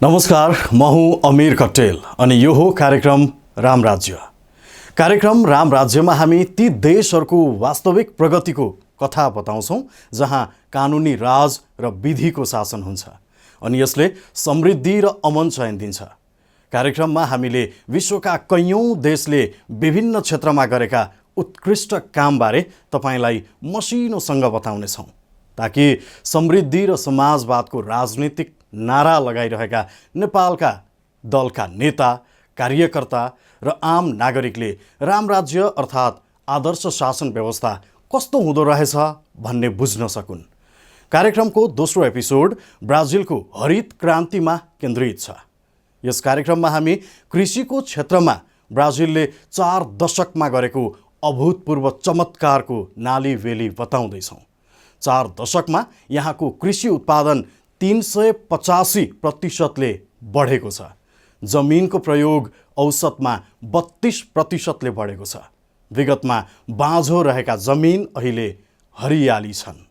नमस्कार, म हुँ अमीर कट्टेल अनि यो हो कार्यक्रम राम राज्य। कार्यक्रम राम राज्यमा हामी ती देशहरूको वास्तविक प्रगतिको कथा बताउँछौँ जहाँ कानुनी राज र विधिको शासन हुन्छ अनि यसले समृद्धि र अमन चयन दिन्छ। कार्यक्रममा हामीले विश्वका कैयौँ देशले विभिन्न क्षेत्रमा गरेका उत्कृष्ट कामबारे तपाईलाई मसिनोसँग बताउनेछौँ ताकि समृद्धि र समाजवादको राजनीतिक नारा लगाइरहेका नेपालका दलका नेता, कार्यकर्ता र आम नागरिकले राम राज्य अर्थात् आदर्श शासन व्यवस्था कस्तो हुँदो रहेछ भन्ने बुझ्न सकुन्। कार्यक्रमको दोस्रो एपिसोड ब्राजिलको हरित क्रान्तिमा केन्द्रित छ। यस कार्यक्रममा हामी कृषिको क्षेत्रमा ब्राजिलले 4 दशकमा गरेको अभूतपूर्व चमत्कारको नालीबेली बताउँदैछौँ। 4 दशकमा यहाँको कृषि उत्पादन 385% बढेको छ। जमिनको प्रयोग औसतमा 32% बढेको छ। विगतमा बाँझो रहेका जमिन अहिले हरियाली छन्।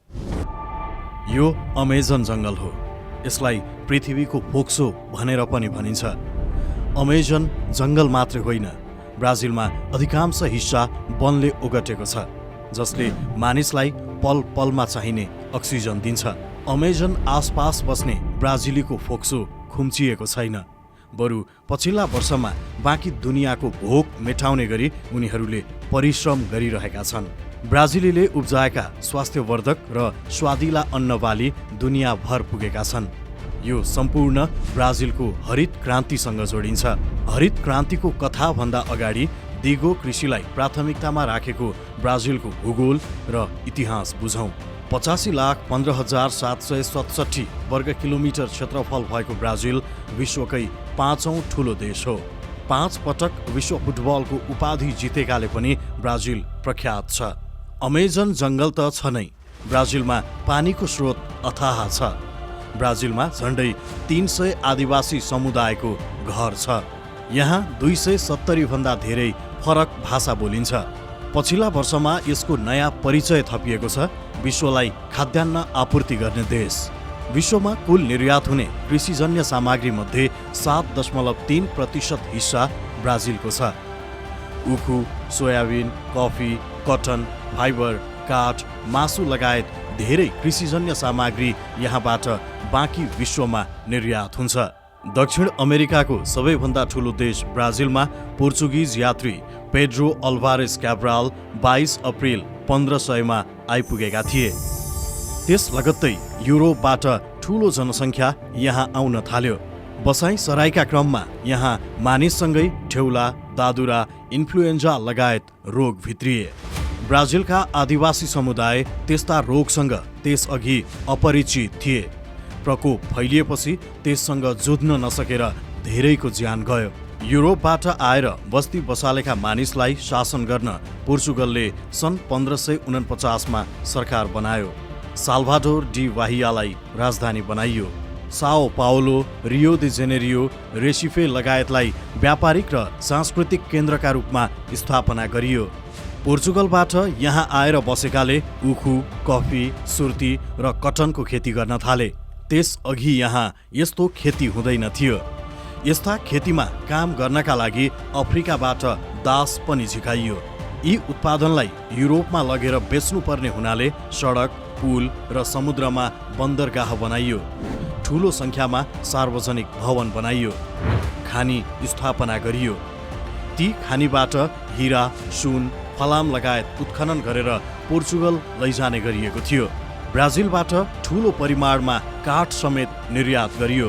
यो अमेजन जङ्गल हो। यसलाई पृथ्वीको फोक्सो भनेर पनि भनिन्छ। अमेजन जङ्गल मात्रै होइन, ब्राजिलमा अधिकांश हिस्सा वनले ओगटेको छ जसले मानिसलाई पल पलमा चाहिने अक्सिजन दिन्छ। अमेजन आसपास बस्ने ब्राजिलीको फोक्सो खुम्चिएको छैन, बरु पछिल्ला वर्षमा बाँकी दुनियाँको भोक मेटाउने गरी उनीहरूले परिश्रम गरिरहेका छन्। ब्राजिलीले उब्जाएका स्वास्थ्यवर्धक र स्वादिला अन्नबाली दुनियाँभर पुगेका छन्। यो सम्पूर्ण ब्राजिलको हरित क्रान्तिसँग जोडिन्छ। हरित क्रान्तिको कथाभन्दा अगाडि दिगो कृषिलाई प्राथमिकतामा राखेको ब्राजिलको भूगोल र इतिहास बुझौँ। 85,15,767 वर्ग किलोमिटर क्षेत्रफल भएको ब्राजिल विश्वकै 5औं ठुलो देश हो। 5 पटक विश्व फुटबलको उपाधि जितेकाले पनि ब्राजिल प्रख्यात छ। अमेजन जङ्गल त छ नै, ब्राजिलमा पानीको स्रोत अथाह छ। ब्राजिलमा झन्डै 300 आदिवासी समुदायको घर छ। यहाँ 270 भन्दा धेरै फरक भाषा बोलिन्छ। पछिल्ला वर्षमा यसको नयाँ परिचय थपिएको छ, विश्वलाई खाद्यान्न आपूर्ति गर्ने देश। विश्वमा कुल निर्यात हुने कृषिजन्य सामग्री मध्ये 7.3% हिस्सा ब्राजिलको छ। उखु, सोयाबिन, कफी, कटन, फाइबर, काठ, मासु लगायत धेरै कृषिजन्य सामग्री यहाँबाट बाँकी विश्वमा निर्यात हुन्छ। दक्षिण अमेरिकाको सबैभन्दा ठुलो देश ब्राजिलमा पोर्चुगिज यात्री पेड्रो अल्भारेज क्याब्राल 22 अप्रिल 1500 आइपुगेका थिए। त्यस लगत्तै युरोपबाट ठुलो जनसङ्ख्या यहाँ आउन थाल्यो। बसाइ सराईका क्रममा यहाँ मानिससँगै ठेउला, दादुरा, इन्फ्लुएन्जा लगायत रोग भित्रिए। ब्राजिलका आदिवासी समुदाय त्यस्ता रोगसँग त्यसअघि अपरिचित थिए। प्रकोप फैलिएपछि त्यससँग जुझ्न नसकेर धेरैको ज्यान गयो। युरोपबाट आएर बस्ती बसालेका मानिसलाई शासन गर्न पोर्चुगलले सन् 1549 सरकार बनायो। साल्भाडोर डी बाहियालाई राजधानी बनाइयो। Sao Paulo, Rio de Janeiro, Recife लगायतलाई व्यापारिक र सांस्कृतिक केन्द्रका रूपमा स्थापना गरियो। पोर्चुगलबाट यहाँ आएर बसेकाले उखु, कफी, सुर्ती र कटनको खेती गर्न थाले। त्यसअघि यहाँ यस्तो खेती हुँदैन थियो। यस्ता खेतीमा काम गर्नका लागि अफ्रिकाबाट दास पनि झिकाइयो। यी उत्पादनलाई युरोपमा लगेर बेच्नुपर्ने हुनाले सडक, पुल र समुद्रमा बन्दरगाह बनाइयो। ठुलो सङ्ख्यामा सार्वजनिक भवन बनाइयो। खानी स्थापना गरियो। ती खानीबाट हिरा, सुन, फलाम लगायत उत्खनन गरेर पोर्चुगल लैजाने गरिएको थियो। ब्राजिलबाट ठुलो परिमाणमा काठ समेत निर्यात गरियो।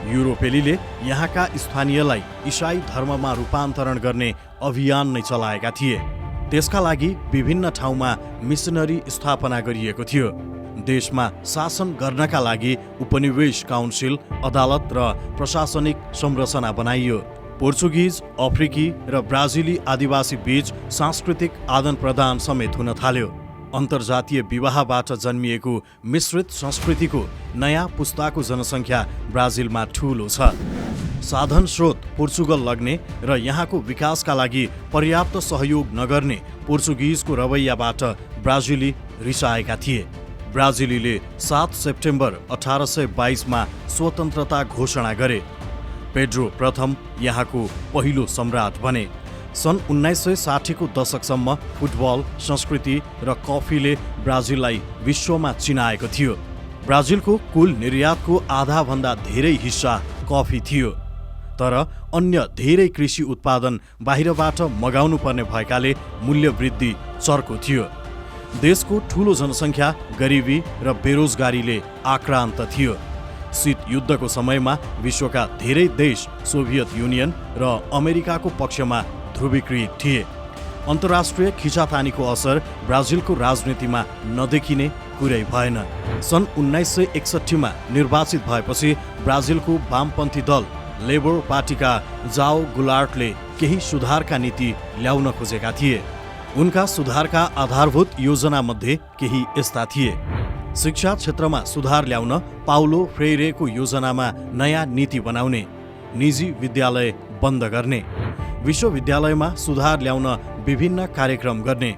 युरोपेलीले यहाँका स्थानीयलाई इसाई धर्ममा रूपान्तरण गर्ने अभियान नै चलाएका थिए। त्यसका लागि विभिन्न ठाउँमा मिसनरी स्थापना गरिएको थियो। देशमा शासन गर्नका लागि उपनिवेश काउन्सिल, अदालत र प्रशासनिक संरचना बनाइयो। पोर्चुगिज, अफ्रिकी र ब्राजिली आदिवासी बीच सांस्कृतिक आदान प्रदान समेत हुन थाल्यो। अन्तर्जातीय विवाहबाट जन्मिएको मिश्रित संस्कृतिको नयाँ पुस्ताको जनसङ्ख्या ब्राजिलमा ठुलो छ। साधन स्रोत पोर्चुगल लग्ने र यहाँको विकासका लागि पर्याप्त सहयोग नगर्ने पोर्चुगिजको रवैयाबाट ब्राजिली रिसाएका थिए। ब्राजिलीले 7 सेप्टेम्बर 1822 मा स्वतन्त्रता घोषणा गरे। पेड्रो प्रथम यहाँको पहिलो सम्राट बने। सन् 1960 को दशकसम्म फुटबल, संस्कृति र कफीले ब्राजिललाई विश्वमा चिनाएको थियो। ब्राजिलको कुल निर्यातको आधाभन्दा धेरै हिस्सा कफी थियो, तर अन्य धेरै कृषि उत्पादन बाहिरबाट मगाउनु पर्ने भएकाले मूल्य वृद्धि चर्को थियो। देशको ठूलो जनसङ्ख्या, गरिबी र बेरोजगारीले आक्रान्त थियो। शीत युद्धको समयमा विश्वका धेरै देश सोभियत युनियन र अमेरिकाको पक्षमा ध्रुवीकृत थिए। अन्तर्राष्ट्रिय खिचातानीको असर ब्राजिलको राजनीतिमा नदेखिने कुरै भएन। सन् 1961 निर्वाचित भएपछि ब्राजिलको वामपन्थी दल लेबर पार्टीका जाओ गुलार्टले केही सुधारका नीति ल्याउन खोजेका थिए। उनका सुधारका आधारभूत योजनामध्ये केही यस्ता थिए। शिक्षा क्षेत्रमा सुधार ल्याउन पाउलो फ्रेइरेको योजनामा नयाँ नीति बनाउने, निजी विद्यालय बन्द गर्ने, विश्वविद्यालयमा सुधार ल्याउन विभिन्न कार्यक्रम गर्ने,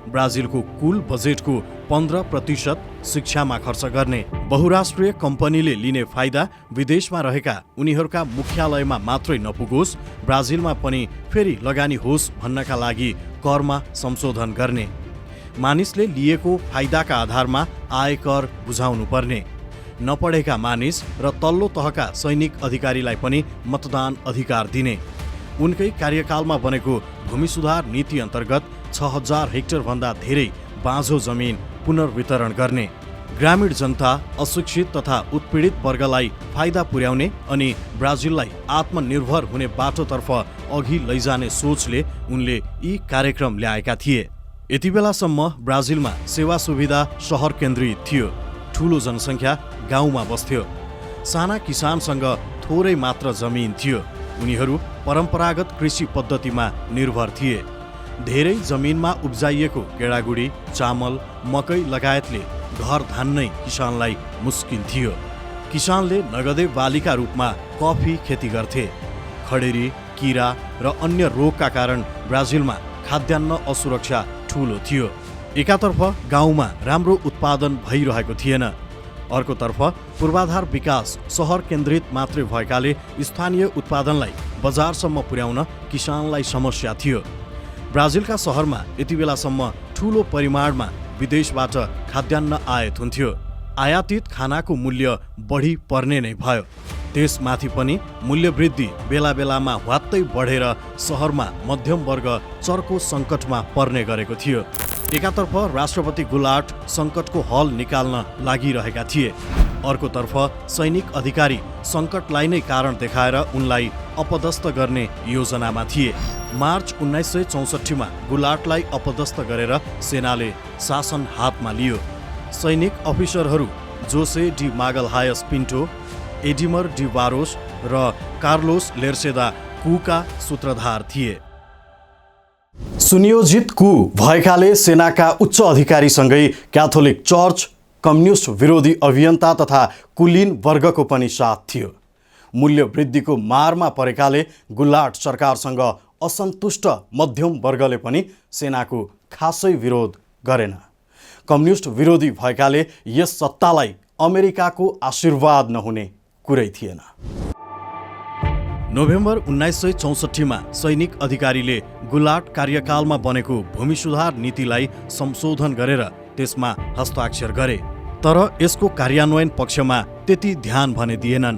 ब्राजिलको कुल बजेटको 15% शिक्षामा खर्च गर्ने, बहुराष्ट्रिय कम्पनीले लिने फाइदा विदेशमा रहेका उनीहरूका मुख्यालयमा मात्रै नपुगोस्, ब्राजिलमा पनि फेरि लगानी होस् भन्नका लागि करमा संशोधन गर्ने, मानिसले लिएको फाइदाका आधारमा आयकर बुझाउनु पर्ने, नपढेका मानिस र तल्लो तहका सैनिक अधिकारीलाई पनि मतदान अधिकार दिने। उनकै कार्यकालमा बनेको भूमि सुधार नीति अन्तर्गत 6000 हेक्टरभन्दा धेरै बाँझो जमिन पुनर्वितरण गर्ने, ग्रामीण जनता, अशिक्षित तथा उत्पीडित वर्गलाई फाइदा पुर्याउने अनि ब्राजिललाई आत्मनिर्भर हुने बाटोतर्फ अघि लैजाने सोचले उनले यी कार्यक्रम ल्याएका थिए। यति बेलासम्म ब्राजिलमा सेवा सुविधा सहर केन्द्रित थियो। ठूलो जनसङ्ख्या गाउँमा बस्थ्यो। साना किसानसँग थोरै मात्र जमिन थियो। उनीहरू परम्परागत कृषि पद्धतिमा निर्भर थिए। धेरै जमिनमा उब्जाइएको गेडागुडी, चामल, मकै लगायतले घर धान्नै किसानलाई मुस्किल थियो। किसानले नगदे बालीका रूपमा कफी खेती गर्थे। खडेरी, किरा र अन्य रोगका कारण ब्राजिलमा खाद्यान्न असुरक्षा ठूलो थियो। एकातर्फ गाउँमा राम्रो उत्पादन भइरहेको थिएन, अर्कोतर्फ पूर्वाधार विकास सहर केन्द्रित मात्रै भएकाले स्थानीय उत्पादनलाई बजारसम्म पुर्याउन किसानलाई समस्या थियो। ब्राजिलका सहरमा यति बेलासम्म ठूलो परिमाणमा विदेशबाट खाद्यान्न आयात हुन्थ्यो। आयातित खानाको मूल्य बढी पर्ने नै भयो। त्यसमाथि पनि मूल्य वृद्धि बेला बेलामा ह्वात्तै बढेर सहरमा मध्यम वर्ग चर्को सङ्कटमा पर्ने गरेको थियो। एकातर्फ राष्ट्रपति गुलाट सङ्कटको हल निकाल्न लागिरहेका थिए, अर्कोतर्फ सैनिक अधिकारी सङ्कटलाई नै कारण देखाएर उनलाई अपदस्थ गर्ने योजनामा थिए। मार्च 1964 गुलाटलाई अपदस्थ गरेर सेनाले शासन हातमा लियो। सैनिक अफिसरहरू जोसे डी मागलहायस पिन्टो, एडिमर डी बारोस र कार्लोस लेर्सेदा कुका सूत्रधार थिए। सुनियोजित कु भएकाले सेनाका उच्च अधिकारीसँगै क्याथोलिक चर्च, कम्युनिस्ट विरोधी अभियन्ता तथा कुलीन वर्गको पनि साथ थियो। मूल्य वृद्धिको मारमा परेकाले गुलाट सरकारसँग असन्तुष्ट मध्यम वर्गले पनि सेनाको खासै विरोध गरेन। कम्युनिस्ट विरोधी भएकाले यस सत्तालाई अमेरिकाको आशीर्वाद नहुने कुरै थिएन। नोभेम्बर 1964 सैनिक अधिकारीले गुलाट कार्यकालमा बनेको भूमि सुधार नीतिलाई संशोधन गरेर त्यसमा हस्ताक्षर गरे, तर यसको कार्यान्वयन पक्षमा त्यति ध्यान भने दिएनन्।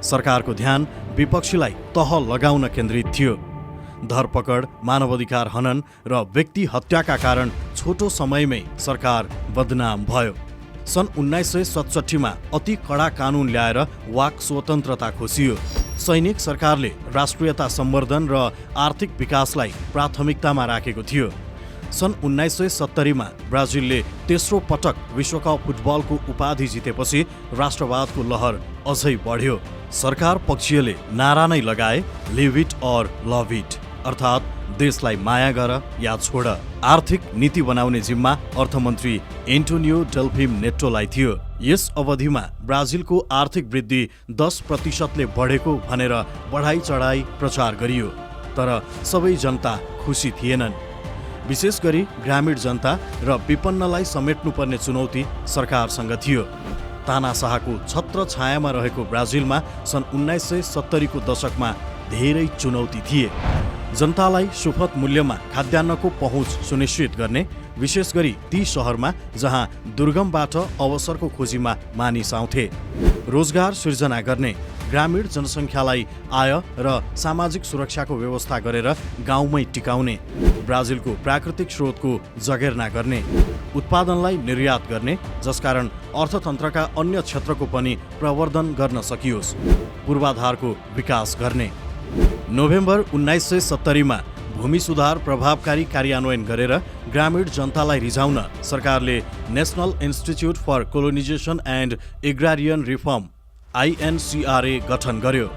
सरकारको ध्यान विपक्षीलाई तह लगाउन केन्द्रित थियो। धरपकड, मानवाधिकार हनन र व्यक्ति हत्याका कारण छोटो समयमै सरकार बदनाम भयो। सन् 1967 अति कडा कानुन ल्याएर वाक स्वतन्त्रता खोसियो। सैनिक सरकारले राष्ट्रियता सम्वर्धन र आर्थिक विकासलाई प्राथमिकतामा राखेको थियो। सन् 1970 ब्राजिलले तेस्रो पटक विश्वकप फुटबलको उपाधि जितेपछि राष्ट्रवादको लहर अझै बढ्यो। सरकार पक्षीयले नारा नै लगाए, लिभ इट और लभ इट, अर्थात् देशलाई माया गर या छोड। आर्थिक नीति बनाउने जिम्मा अर्थमन्त्री एन्टोनियो डेल्फिम नेटोलाई थियो। यस अवधिमा ब्राजिलको आर्थिक वृद्धि 10%ले बढेको भनेर बढाई चढाई प्रचार गरियो, तर सबै जनता खुसी थिएनन्। विशेष गरी ग्रामीण जनता र विपन्नलाई समेट्नुपर्ने चुनौती सरकारसँग थियो। तानाशाहको छत्र छायामा रहेको ब्राजिलमा सन् 1970 को दशकमा धेरै चुनौती थिए। जनतालाई सुपथ मूल्यमा खाद्यान्नको पहुँच सुनिश्चित गर्ने, विशेष गरी ती शहरमा जहाँ दुर्गमबाट अवसरको खोजीमा मानिस आउँथे। रोजगार सृजना गर्ने, ग्रामीण जनसङ्ख्यालाई आय र सामाजिक सुरक्षाको व्यवस्था गरेर गाउँमै टिकाउने, ब्राजिलको प्राकृतिक स्रोतको जगेर्ना गर्ने, उत्पादनलाई निर्यात गर्ने जसकारण अर्थतन्त्रका अन्य क्षेत्रको पनि प्रवर्धन गर्न सकियोस्, पूर्वाधारको विकास गर्ने। नोभेम्बर 1970 मा भूमि सुधार प्रभावकारी कार्यान्वयन गरेर ग्रामीण जनतालाई रिझाउन सरकारले National Institute for Colonisation and Agrarian Reform INCRA गठन गर्यो।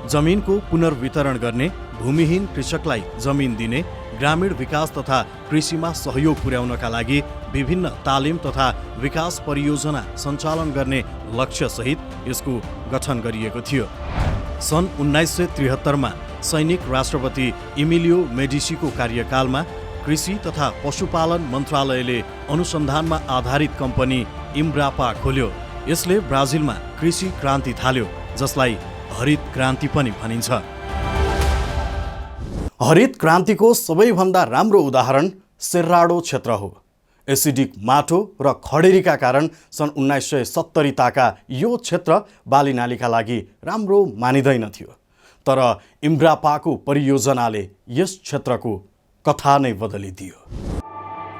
जमिनको पुनर्वितरण गर्ने, भूमिहीन कृषकलाई जमिन दिने, ग्रामीण विकास तथा कृषिमा सहयोग पुर्याउनका लागि विभिन्न तालिम तथा विकास परियोजना सञ्चालन गर्ने लक्ष्यसहित यसको गठन गरिएको थियो। सन् 1973 मा सैनिक राष्ट्रपति इमिलियो मेडिसीको कार्यकालमा कृषि तथा पशुपालन मन्त्रालयले अनुसन्धानमा आधारित कम्पनी इम्ब्रापा खोल्यो। यसले ब्राजिलमा कृषि क्रान्ति थाल्यो, जसलाई हरित क्रान्ति पनि भनिन्छ। हरित क्रान्तिको सबैभन्दा राम्रो उदाहरण सेर्राडो क्षेत्र हो। एसिडिक माटो र खडेरीका कारण सन् 1970 ताका यो क्षेत्र बालीनालीका लागि राम्रो मानिँदैन थियो। तर इम्ब्रापाको परियोजनाले यस क्षेत्रको कथा नै बदलिदियो।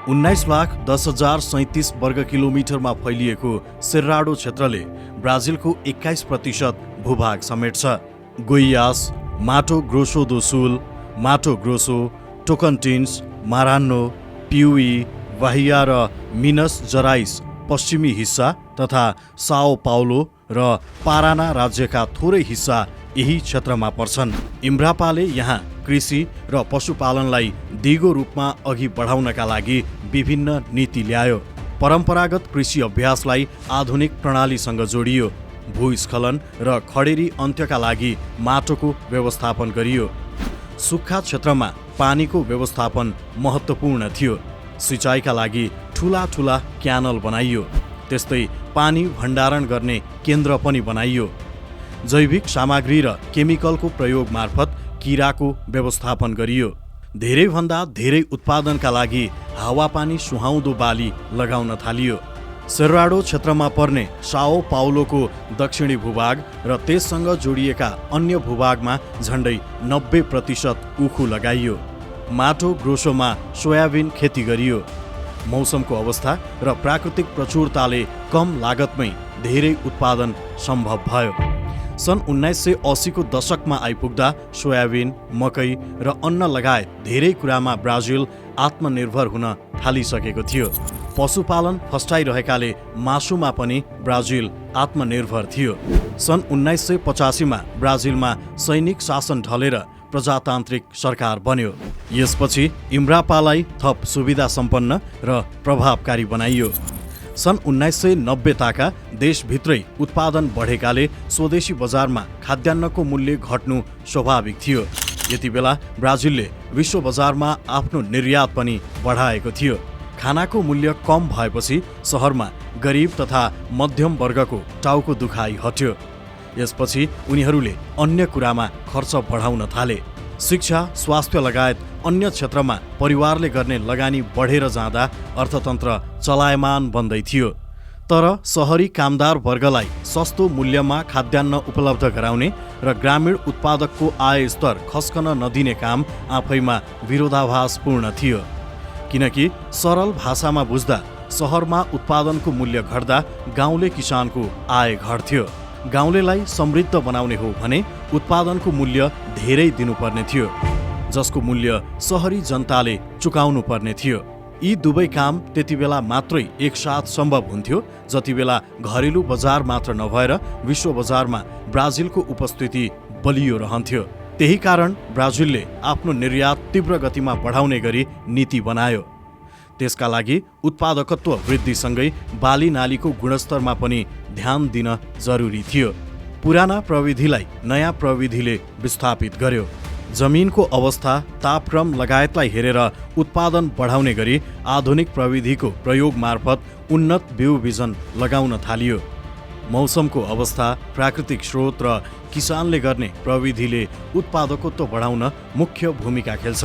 19,10,037 वर्ग किलोमिटरमा फैलिएको सेर्राडो क्षेत्रले ब्राजिलको 21% भूभाग समेट्छ। गोइयास, माटो ग्रोसो दो सुल, माटो ग्रोसो, टोकन्टिन्स, मारान्नो, पिउई, बाहिया र मिनस जराइस पश्चिमी हिस्सा तथा साओ पाउलो र पाराना राज्यका थोरै हिस्सा यही क्षेत्रमा पर्छन्। इम्ब्रापाले यहाँ कृषि र पशुपालनलाई दिगो रूपमा अघि बढाउनका लागि विभिन्न नीति ल्यायो। परम्परागत कृषि अभ्यासलाई आधुनिक प्रणालीसँग जोडियो। भूस्खलन र खडेरी अन्त्यका लागि माटोको व्यवस्थापन गरियो। सुक्खा क्षेत्रमा पानीको व्यवस्थापन महत्त्वपूर्ण थियो। सिँचाइका लागि ठुला ठुला क्यानल बनाइयो। त्यस्तै पानी भण्डारण गर्ने केन्द्र पनि बनाइयो। जैविक सामग्री र केमिकलको प्रयोग मार्फत किराको व्यवस्थापन गरियो। धेरैभन्दा धेरै उत्पादनका लागि हावापानी सुहाउँदो बाली लगाउन थालियो। सेर्राडो क्षेत्रमा पर्ने साओ पाउलोको दक्षिणी भूभाग र त्यससँग जोडिएका अन्य भूभागमा झन्डै 90% उखु लगाइयो। माटो ग्रोसोमा सोयाबिन खेती गरियो। मौसमको अवस्था र प्राकृतिक प्रचुरताले कम लागतमै धेरै उत्पादन सम्भव भयो। सन् 1980 को दशकमा आइपुग्दा सोयाबिन, मकै र अन्न लगायत धेरै कुरामा ब्राजिल आत्मनिर्भर हुन थालिसकेको थियो। पशुपालन फस्टाइरहेकाले मासुमा पनि ब्राजिल आत्मनिर्भर थियो। सन् 1985 मा ब्राजिलमा सैनिक शासन ढलेर प्रजातान्त्रिक सरकार बन्यो। यसपछि इम्ब्रापालाई थप सुविधा सम्पन्न र प्रभावकारी बनाइयो। सन् 1990 ताका देशभित्रै उत्पादन बढेकाले स्वदेशी बजारमा खाद्यान्नको मूल्य घट्नु स्वाभाविक थियो। यति बेला ब्राजिलले विश्व बजारमा आफ्नो निर्यात पनि बढाएको थियो। खानाको मूल्य कम भएपछि सहरमा गरिब तथा मध्यम वर्गको टाउको दुखाइ हट्यो। यसपछि उनीहरूले अन्य कुरामा खर्च बढाउन थाले। शिक्षा, स्वास्थ्य लगायत अन्य क्षेत्रमा परिवारले गर्ने लगानी बढेर जाँदा अर्थतन्त्र चलायमान बन्दै थियो। तर सहरी कामदार वर्गलाई सस्तो मूल्यमा खाद्यान्न उपलब्ध गराउने र ग्रामीण उत्पादकको आय स्तर खस्कन नदिने काम आफैमा विरोधाभासपूर्ण थियो। किनकि सरल भाषामा बुझ्दा सहरमा उत्पादनको मूल्य घट्दा गाउँले किसानको आय घट्थ्यो। गाउँलेलाई समृद्ध बनाउने हो भने उत्पादनको मूल्य धेरै दिनुपर्ने थियो, जसको मूल्य सहरी जनताले चुकाउनु पर्ने थियो। यी दुवै काम त्यति बेला मात्रै एकसाथ सम्भव हुन्थ्यो जति बेला घरेलु बजार मात्र नभएर विश्व बजारमा ब्राजिलको उपस्थिति बलियो रहन्थ्यो। त्यही कारण ब्राजिलले आफ्नो निर्यात तीव्र गतिमा बढाउने गरी नीति बनायो। त्यसका लागि उत्पादकत्व वृद्धिसँगै बाली नालीको गुणस्तरमा पनि ध्यान दिन जरुरी थियो। पुराना प्रविधिलाई नयाँ प्रविधिले विस्थापित गर्यो। जमिनको अवस्था, तापक्रम लगायतलाई हेरेर उत्पादन बढाउने गरी आधुनिक प्रविधिको प्रयोग मार्फत उन्नत बिउ बिजन लगाउन थालियो। मौसमको अवस्था, प्राकृतिक स्रोत र किसानले गर्ने प्रविधिले उत्पादकत्व बढाउन मुख्य भूमिका खेल्छ।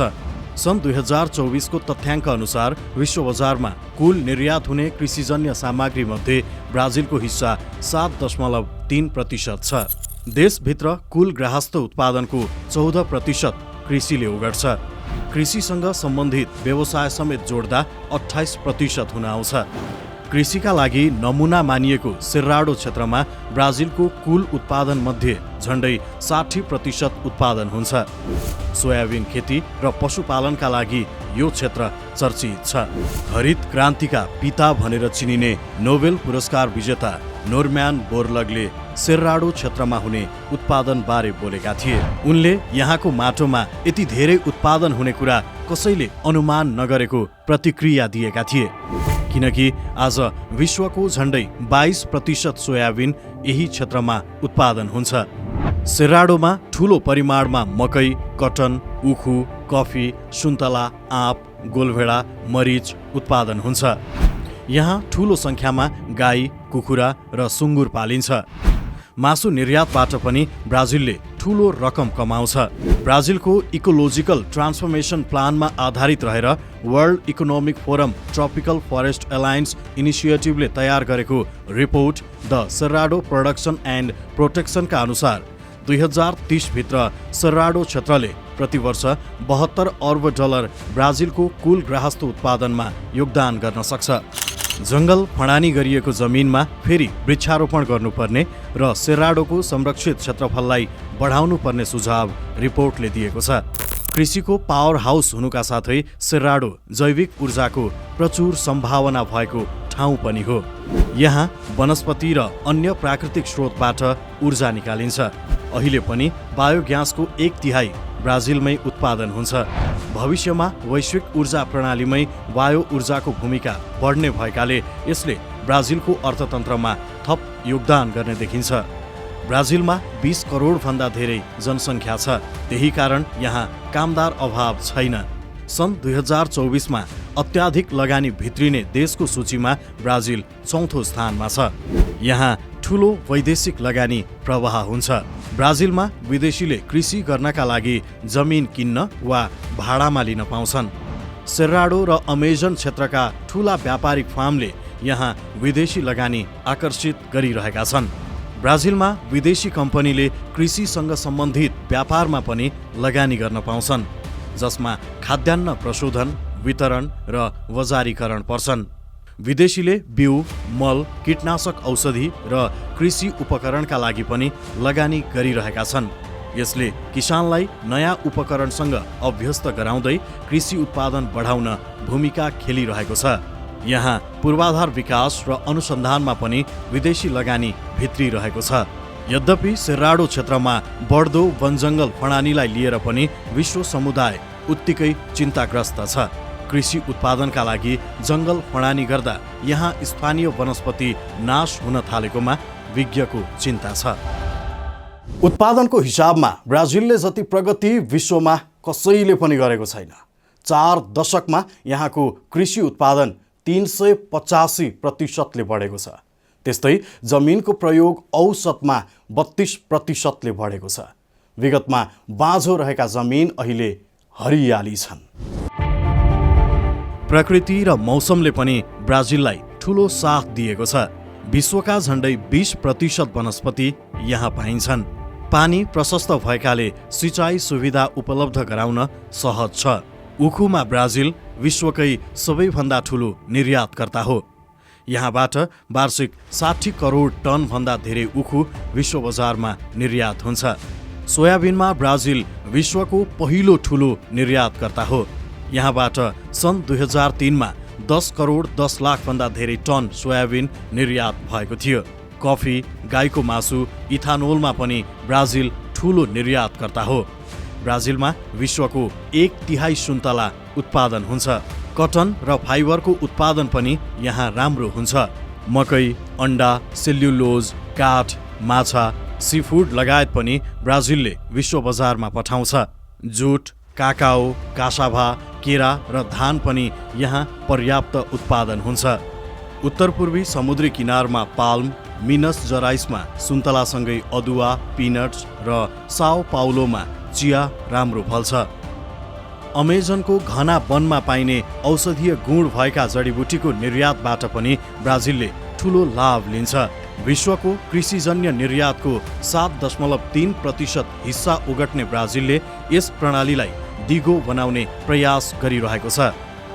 सन् 2024 को तथ्याङ्क अनुसार विश्व बजारमा कुल निर्यात हुने कृषिजन्य सामग्री मध्ये ब्राजिलको हिस्सा 7.3% छ। देशभित्र कुल गृहस्थ उत्पादनको 14% कृषिले ओगट्छ। कृषिसँग सम्बन्धित व्यवसाय समेत जोड्दा 28% हुन आउँछ। कृषिका लागि नमुना मानिएको सेर्राडो क्षेत्रमा ब्राजिलको कुल उत्पादन मध्ये झण्डै 60% उत्पादन हुन्छ। सोयाबिन खेती र पशुपालनका लागि यो क्षेत्र चर्चित छ। हरित क्रान्तिका पिता भनेर चिनिने नोबेल पुरस्कार विजेता नोर्म्यान बोरलगले सेर्राडो क्षेत्रमा हुने उत्पादन बारे बोलेका थिए। उनले यहाँको माटोमा यति धेरै उत्पादन हुने कुरा कसैले अनुमान नगरेको प्रतिक्रिया दिएका थिए, किनकि आज विश्वको झण्डै 22% सोयाबिन यही क्षेत्रमा उत्पादन हुन्छ। सेर्राडोमा ठूलो परिमाणमा मकै, कटन, उखु, कफी, सुन्तला, आँप, गोलभेडा, मरिच उत्पादन हुन्छ। यहाँ ठूलो संख्यामा गाई, कुखुरा र सुँगुर पालिन्छ। मासु निर्यातबाट पनि ब्राजिलले ठूलो रकम कमाउँछ। ब्राजिलको इकोलोजिकल ट्रान्सफर्मेसन प्लानमा आधारित रहेर World Economic Forum Tropical Forest Alliance इनिसिएटिभले तयार गरेको report the Cerrado production and प्रोटेक्सनका अनुसार 2030 भित्र सेर्राडो क्षेत्रले प्रतिवर्ष $72 अर्ब ब्राजिलको कुल गृहस्थ उत्पादनमा योगदान गर्न सक्छ। जङ्गल फडानी गरिएको जमिनमा फेरि वृक्षारोपण गर्नुपर्ने र सेर्राडोको संरक्षित क्षेत्रफललाई बढाउनु पर्ने सुझाव रिपोर्टले दिएको छ। कृषिको पावर हाउस हुनुका साथै सेर्राडो जैविक ऊर्जाको प्रचुर सम्भावना भएको ठाउँ पनि हो। यहाँ वनस्पति र अन्य प्राकृतिक स्रोतबाट ऊर्जा निकालिन्छ। अहिले पनि बायोग्यासको 1/3 ब्राजिलमै उत्पादन हुन्छ। भविष्यमा वैश्विक ऊर्जा प्रणालीमै बायो ऊर्जाको भूमिका बढ्ने भएकाले यसले ब्राजिलको अर्थतन्त्रमा थप योगदान गर्ने देखिन्छ। ब्राजिलमा 20 करोड भन्दा धेरै जनसङ्ख्या छ, त्यही कारण यहाँ कामदार अभाव छैन। सन् 2024 मा अत्याधिक लगानी भित्रिने देशको सूचीमा ब्राजिल 4थो स्थानमा छ। यहाँ ठूलो वैदेशिक लगानी प्रवाह हुन्छ। ब्राजिलमा विदेशीले कृषि गर्नका लागि जमिन किन्न वा भाडामा लिन पाउँछन्। सेर्राडो र अमेजन क्षेत्रका ठूला व्यापारिक फार्मले यहाँ विदेशी लगानी आकर्षित गरिरहेका छन्। ब्राजिलमा विदेशी कम्पनीले कृषिसँग सम्बन्धित व्यापारमा पनि लगानी गर्न पाउँछन्, जसमा खाद्यान्न प्रशोधन, वितरण र बजारीकरण पर्छन्। विदेशीले बिउ, मल, कीटनाशक औषधि र कृषि उपकरणका लागि पनि लगानी गरिरहेका छन्। यसले किसानलाई नयाँ उपकरणसँग अभ्यस्त गराउँदै कृषि उत्पादन बढाउन भूमिका खेलिरहेको छ। यहाँ पूर्वाधार विकास र अनुसन्धानमा पनि विदेशी लगानी भित्रिरहेको छ। यद्यपि सेर्राडो क्षेत्रमा बढ्दो वनजङ्गल फडानीलाई लिएर पनि विश्व समुदाय उत्तिकै चिन्ताग्रस्त छ। कृषि उत्पादनका लागि जङ्गल फडानी गर्दा यहाँ स्थानीय वनस्पति नाश हुन थालेकोमा विज्ञको चिन्ता छ। उत्पादनको हिसाबमा ब्राजिलले जति प्रगति विश्वमा कसैले पनि गरेको छैन। 4 दशकमा यहाँको कृषि उत्पादन 385% बढेको छ। त्यस्तै जमिनको प्रयोग औसतमा 32% बढेको छ। विगतमा बाँझो रहेका जमिन अहिले हरियाली छन्। प्रकृति र मौसमले पनि ब्राजिललाई ठूलो साथ दिएको छ। विश्वका झण्डै 20% वनस्पति यहाँ पाइन्छन्। पानी प्रशस्त भएकाले सिँचाइ सुविधा उपलब्ध गराउन सहज छ। उखुमा ब्राजिल विश्वकै सबैभन्दा ठूलो निर्यातकर्ता हो। यहाँबाट वार्षिक 60 करोड टन भन्दा धेरै उखु विश्व बजारमा निर्यात हुन्छ। सोयाबिनमा ब्राजिल विश्वको पहिलो ठूलो निर्यातकर्ता हो। यहाँबाट सन् 2003 मा 10 करोड 10 लाख भन्दा धेरै टन सोयाबिन निर्यात भएको थियो। कफी, गाईको मासु, इथानोलमा पनि ब्राजिल ठूलो निर्यातकर्ता हो। ब्राजिलमा विश्वको 1/3 सुन्तला उत्पादन हुन्छ। कटन र फाइबरको उत्पादन पनि यहाँ राम्रो हुन्छ। मकै, अन्डा, सेल्युलोज, काठ, माछा, सीफुड लगायत पनि ब्राजिलले विश्व बजारमा पठाउँछ। जुट, काकाओ, कासाभा, केरा र धान पनि यहाँ पर्याप्त उत्पादन हुन्छ। उत्तरपूर्वी समुद्री किनारमा पाल्म, मिनस जराइसमा सुन्तलासँगै अदुवा, पिनट्स र साओ पाउलोमा चिया राम्रो फल्छ। अमेजनको घना वनमा पाइने औषधीय गुण भएका जडीबुटीको निर्यातबाट पनि ब्राजिलले ठूलो लाभ लिन्छ। विश्वको कृषिजन्य निर्यातको 7.3% हिस्सा ओगट्ने ब्राजिलले यस प्रणालीलाई दिगो बनाउने प्रयास गरिरहेको छ।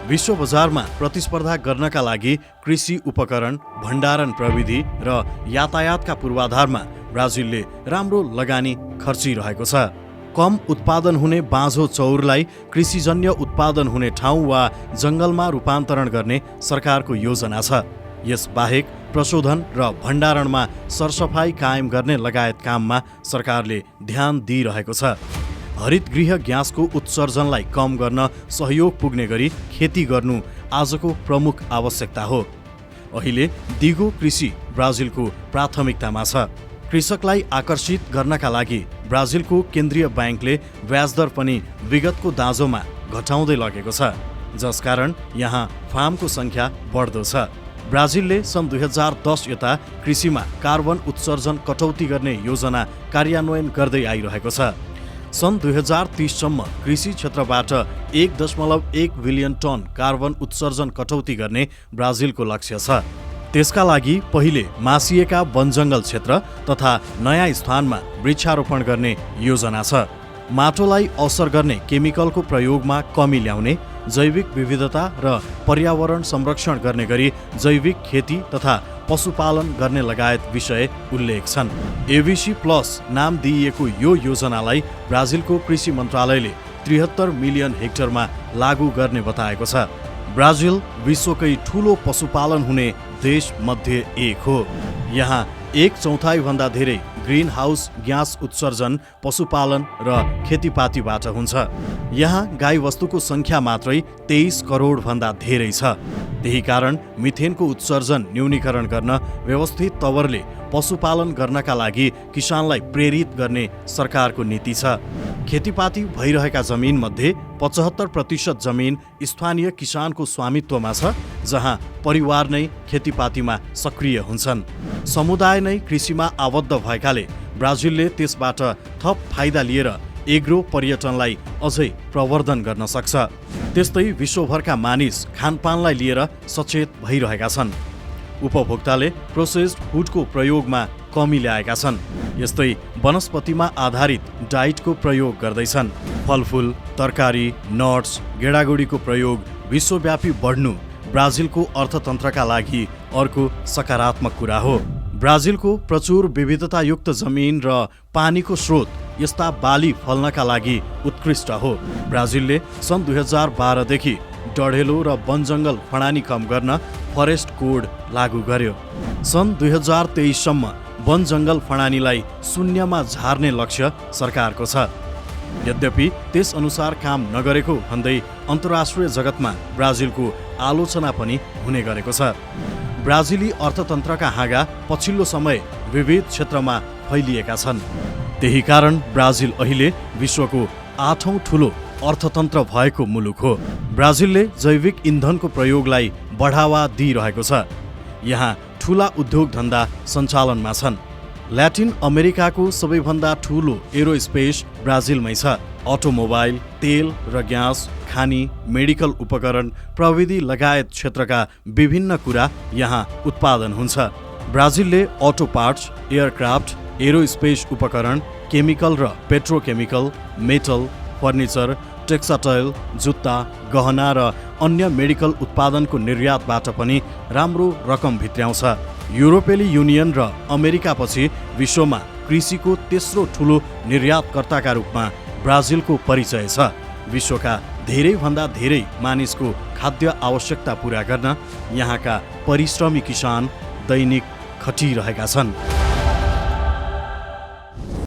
विश्व बजारमा प्रतिस्पर्धा गर्नका लागि कृषि उपकरण, भण्डारण प्रविधि र यातायातका पूर्वाधारमा ब्राजिलले राम्रो लगानी खर्चिरहेको छ। कम उत्पादन हुने बाँझो चौरलाई कृषिजन्य उत्पादन हुने ठाउँ वा जङ्गलमा रूपान्तरण गर्ने सरकारको योजना छ। यस बाहेक प्रशोधन र भण्डारणमा सरसफाई कायम गर्ने लगायत काममा सरकारले ध्यान दिइरहेको छ। हरितगृह ग्यासको उत्सर्जनलाई कम गर्न सहयोग पुग्ने गरी खेती गर्नु आजको प्रमुख आवश्यकता हो। अहिले दिगो कृषि ब्राजिलको प्राथमिकतामा छ। कृषकलाई आकर्षित गर्नका लागि ब्राजिलको केन्द्रीय ब्याङ्कले ब्याजदर पनि विगतको दाँजोमा घटाउँदै लगेको छ, जसकारण यहाँ फार्मको सङ्ख्या बढ्दो छ। ब्राजिलले सन् 2010 यता कृषिमा कार्बन उत्सर्जन कटौती गर्ने योजना कार्यान्वयन गर्दै आइरहेको छ। सन् 2030 सम्म कृषि क्षेत्रबाट 1.1 बिलियन टन कार्बन उत्सर्जन कटौती गर्ने ब्राजिलको लक्ष्य छ। त्यसका लागि पहिले मासिएका वनजङ्गल क्षेत्र तथा नयाँ स्थानमा वृक्षारोपण गर्ने योजना छ। माटोलाई असर गर्ने केमिकलको प्रयोगमा कमी ल्याउने, जैविक विविधता र पर्यावरण संरक्षण गर्ने गरी जैविक खेती तथा पशुपालन गर्ने लगायत विषय उल्लेख छन्। एबिसी प्लस नाम दिइएको यो योजनालाई ब्राजिलको कृषि मन्त्रालयले 73 मिलियन हेक्टरमा लागू गर्ने बताएको छ। ब्राजिल विश्वकै ठूलो पशुपालन हुने देश मध्ये एक हो। यहाँ 1/4 भन्दा धेरै ग्रीन हाउस ग्यास उत्सर्जन पशुपालन र खेतीपातीबाट हुन्छ। यहाँ गाई वस्तुको सङ्ख्या मात्रै 23 करोड भन्दा धेरै छ। त्यही कारण मिथेनको उत्सर्जन न्यूनीकरण गर्न व्यवस्थित तवरले पशुपालन गर्नका लागि किसानलाई प्रेरित गर्ने सरकारको नीति छ। खेतीपाती भइरहेका जमिन मध्ये 75% जमिन स्थानीय किसानको स्वामित्वमा छ, जहाँ परिवार नै खेतीपातीमा सक्रिय हुन्छन्। समुदाय नै कृषिमा आबद्ध भएकाले ब्राजिलले त्यसबाट थप फाइदा लिएर एग्रो पर्यटनलाई अझै प्रवर्धन गर्न सक्छ। त्यस्तै विश्वभरका मानिस खानपानलाई लिएर सचेत भइरहेका छन्। उपभोक्ताले प्रोसेस्ड फुडको प्रयोगमा कमी ल्याएका छन्। यस्तै वनस्पतिमा आधारित डाइटको प्रयोग गर्दैछन्। फलफुल, तरकारी, नट्स, गेडागुडीको प्रयोग विश्वव्यापी बढ्नु ब्राजिलको अर्थतन्त्रका लागि अर्को सकारात्मक कुरा हो। ब्राजिलको प्रचुर विविधतायुक्त जमिन र पानीको स्रोत यस्ता बाली फल्नका लागि उत्कृष्ट हो। ब्राजिलले सन् 2012 देखि डढेलो र वनजङ्गल फडानी कम गर्न फरेस्ट कोड लागू गर्यो। सन् 2023 सम्म वनजङ्गल फडानीलाई शून्यमा झार्ने लक्ष्य सरकारको छ। यद्यपि त्यस अनुसार काम नगरेको भन्दै अन्तर्राष्ट्रिय जगतमा ब्राजिलको आलोचना पनि हुने गरेको छ। ब्राजिली अर्थतन्त्रका हाँगा पछिल्लो समय विविध क्षेत्रमा फैलिएका छन्। त्यही कारण ब्राजिल अहिले विश्वको 8औं ठूलो अर्थतन्त्र भएको मुलुक हो। ब्राजिलले जैविक इन्धनको प्रयोगलाई बढावा दिइरहेको छ। यहाँ ठूला उद्योग धन्दा सञ्चालनमा छन्। ल्याटिन अमेरिकाको सबैभन्दा ठूलो एरोस्पेस ब्राजिलमै छ। अटोमोबाइल, तेल र ग्यास, खानी, मेडिकल उपकरण, प्रविधि लगायत क्षेत्रका विभिन्न कुरा यहाँ उत्पादन हुन्छ। ब्राजिलले अटो पार्ट्स, एयरक्राफ्ट, एरोस्पेस उपकरण, केमिकल र पेट्रोकेमिकल, मेटल, फर्निचर, टेक्सटाइल, जुत्ता, गहना र अन्य मेडिकल उत्पादनको निर्यातबाट पनि राम्रो रकम भित्र्याउँछ। युरोपेली युनियन र अमेरिकापछि विश्वमा कृषिको तेस्रो ठूलो निर्यातकर्ताका रूपमा ब्राजिलको परिचय छ। विश्वका धेरैभन्दा धेरै मानिसको खाद्य आवश्यकता पूरा गर्न यहाँका परिश्रमी किसान दैनिक खटिरहेका छन्।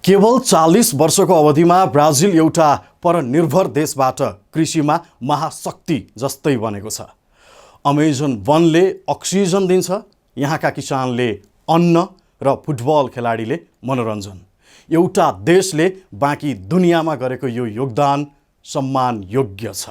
केवल 40 वर्षको अवधिमा ब्राजिल एउटा परनिर्भर देशबाट कृषिमा महाशक्ति जस्तै बनेको छ। अमेजन वनले अक्सिजन दिन्छ, यहाँका किसानले अन्न र फुटबल खेलाडीले मनोरञ्जन। एउटा देशले बाँकी दुनियाँमा गरेको यो योगदान सम्मान योग्य छ।